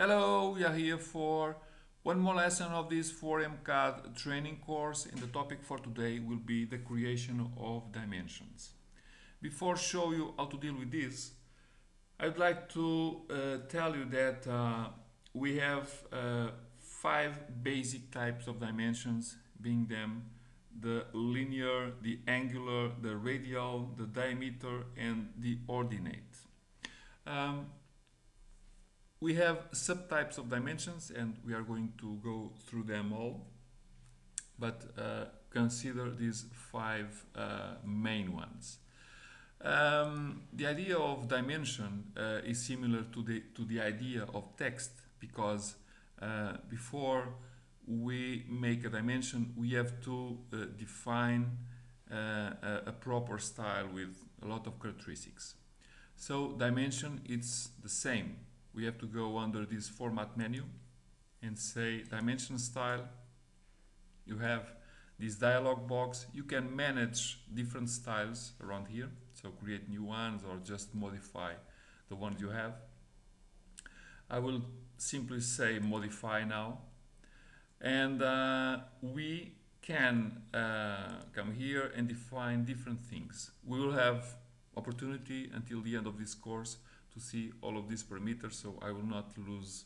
Hello, we are here for one more lesson of this 4MCAD training course, and the topic for today will be the creation of dimensions. Before show you how to deal with this, I'd like to tell you that we have five basic types of dimensions, being them the linear, the angular, the radial, the diameter, and the ordinate. Um, we have subtypes of dimensions, and we are going to go through them all, but consider these five main ones. The idea of dimension is similar to the idea of text, because before we make a dimension, we have to define a proper style with a lot of characteristics. So dimension, it's the same. We have to go under this format menu and say dimension style. You have this dialog box. You can manage different styles around here, so create new ones or just modify the ones you have. I will simply say modify now, and we can come here and define different things. We will have opportunity until the end of this course to see all of these parameters, so I will not lose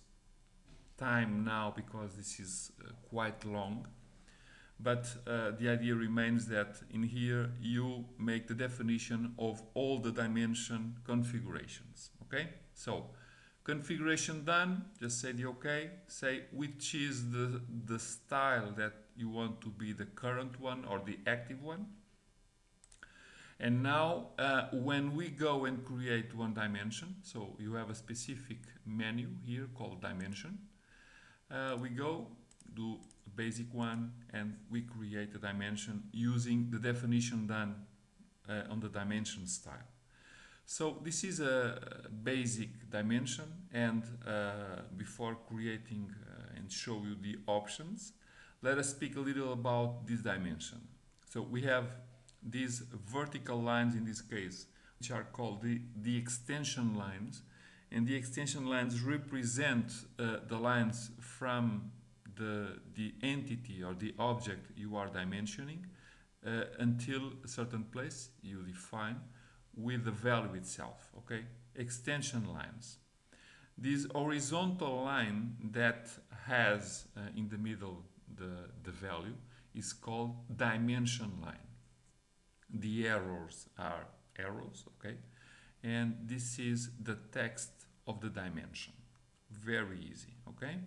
time now because this is quite long. But the idea remains that in here you make the definition of all the dimension configurations. Okay, so configuration done, just say the OK, say which is the style that you want to be the current one or the active one. And now when we go and create one dimension, so you have a specific menu here called dimension, we go do a basic one and we create a dimension using the definition done on the dimension style. So this is a basic dimension, and before creating and show you the options, let us speak a little about this dimension. So we have these vertical lines in this case, which are called the extension lines, and the extension lines represent the lines from the entity or the object you are dimensioning until a certain place you define with the value itself. Okay, extension lines. This horizontal line that has in the middle the value is called dimension line. The arrows are arrows, okay, and this is the text of the dimension. Very easy, okay.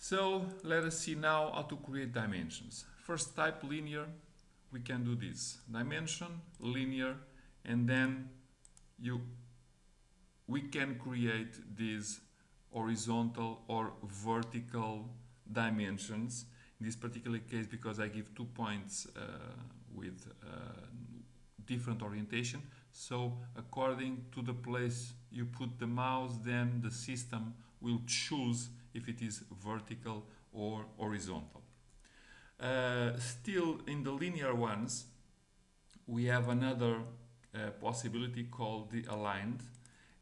So let us see now how to create dimensions. First, type linear. We can do this dimension linear, and then we can create these horizontal or vertical dimensions. In this particular case, because I give 2 points with different orientation, so according to the place you put the mouse, then the system will choose if it is vertical or horizontal. Still in the linear ones, we have another possibility called the aligned,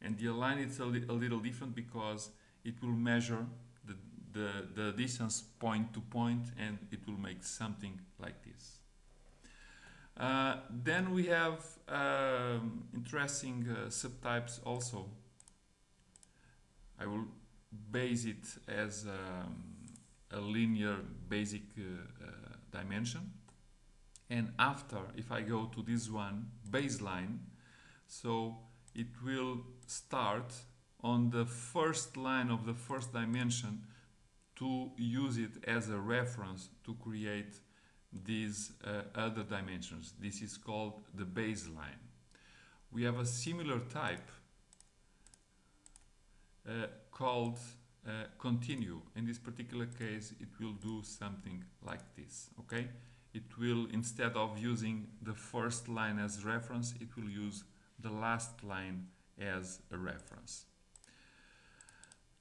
and the aligned is a little different because it will measure the distance point to point, and it will make something like this. Then we have interesting subtypes also. I will base it as a linear basic dimension, and after, if I go to this one, baseline, so it will start on the first line of the first dimension to use it as a reference to create these other dimensions. This is called the baseline. We have a similar type called continue. In this particular case, it will do something like this, okay? It will, instead of using the first line as reference, it will use the last line as a reference.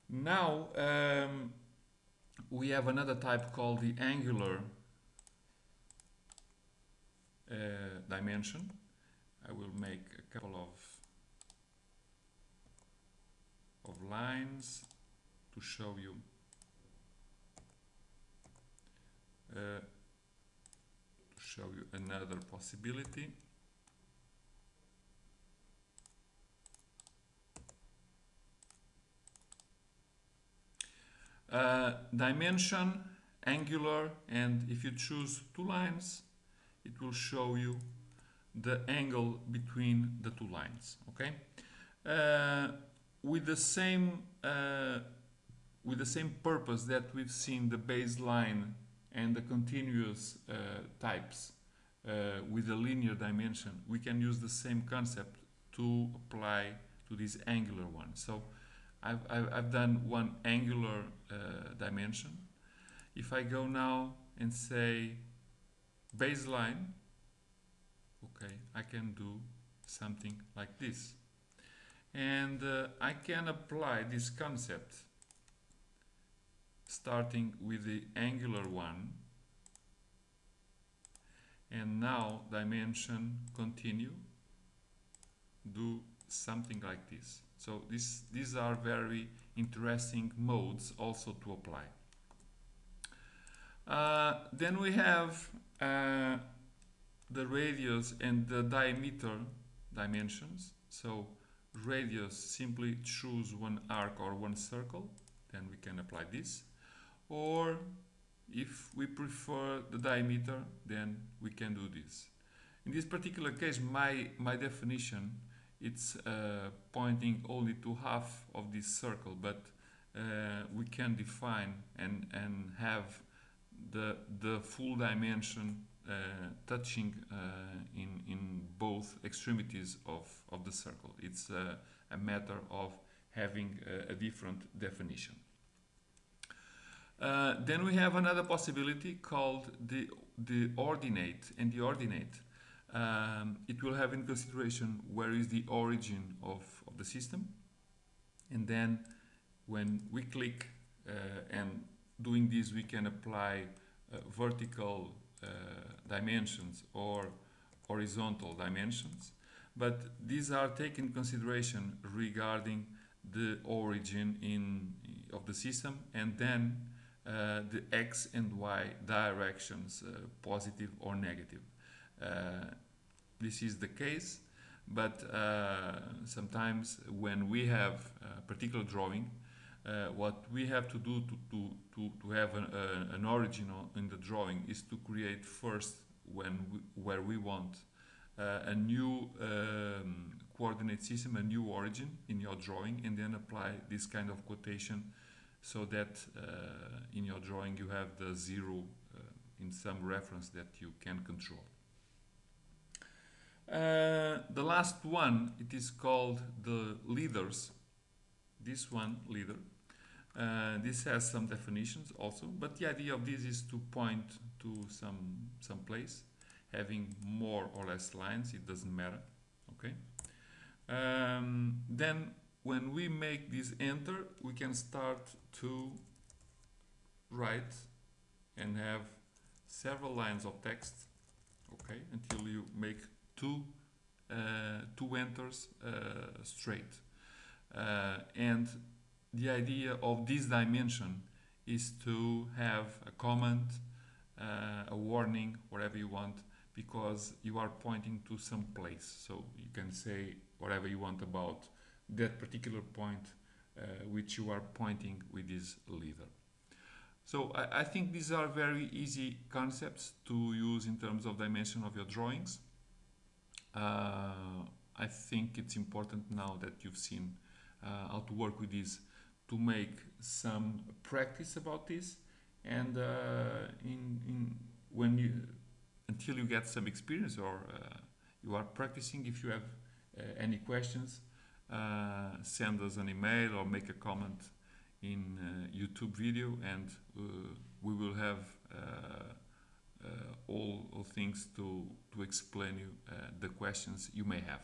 Now we have another type called the angular dimension. I will make a couple of lines to show you another possibility. Dimension, angular, and if you choose two lines, it will show you the angle between the two lines. Okay, with the same purpose that we've seen the baseline and the continuous types with the linear dimension, we can use the same concept to apply to this angular one. So I've done one angular dimension. If I go now and say baseline, okay, I can do something like this. And I can apply this concept starting with the angular one, and now dimension, continue, do something like this. So these are very interesting modes also to apply. Then we have the radius and the diameter dimensions. So radius, simply choose one arc or one circle, then we can apply this. Or if we prefer the diameter, then we can do this. In this particular case, my definition, it's pointing only to half of this circle, but we can define and have the full dimension touching in both extremities of the circle. It's a matter of having a different definition. Then we have another possibility called the ordinate, and the ordinate it will have in consideration where is the origin of the system, and then when we click and doing this, we can apply vertical dimensions or horizontal dimensions, but these are taken in consideration regarding the origin of the system, and then the X and Y directions, positive or negative. This is the case, but sometimes when we have a particular drawing, what we have to do to have an origin in the drawing is to create first where we want a new coordinate system, a new origin in your drawing, and then apply this kind of quotation so that in your drawing you have the zero in some reference that you can control. The last one, it is called the leaders. This one, leader. This has some definitions also, but the idea of this is to point to some place, having more or less lines, it doesn't matter. Okay. Then when we make this enter, we can start to write and have several lines of text, okay, until you make two enters straight. And the idea of this dimension is to have a comment, a warning, whatever you want, because you are pointing to some place. So you can say whatever you want about that particular point which you are pointing with this leader. So I think these are very easy concepts to use in terms of dimension of your drawings. I think it's important now that you've seen how to work with this to make some practice about this, and until you get some experience or you are practicing, if you have any questions, send us an email or make a comment in YouTube video, and we will have all things to explain you the questions you may have.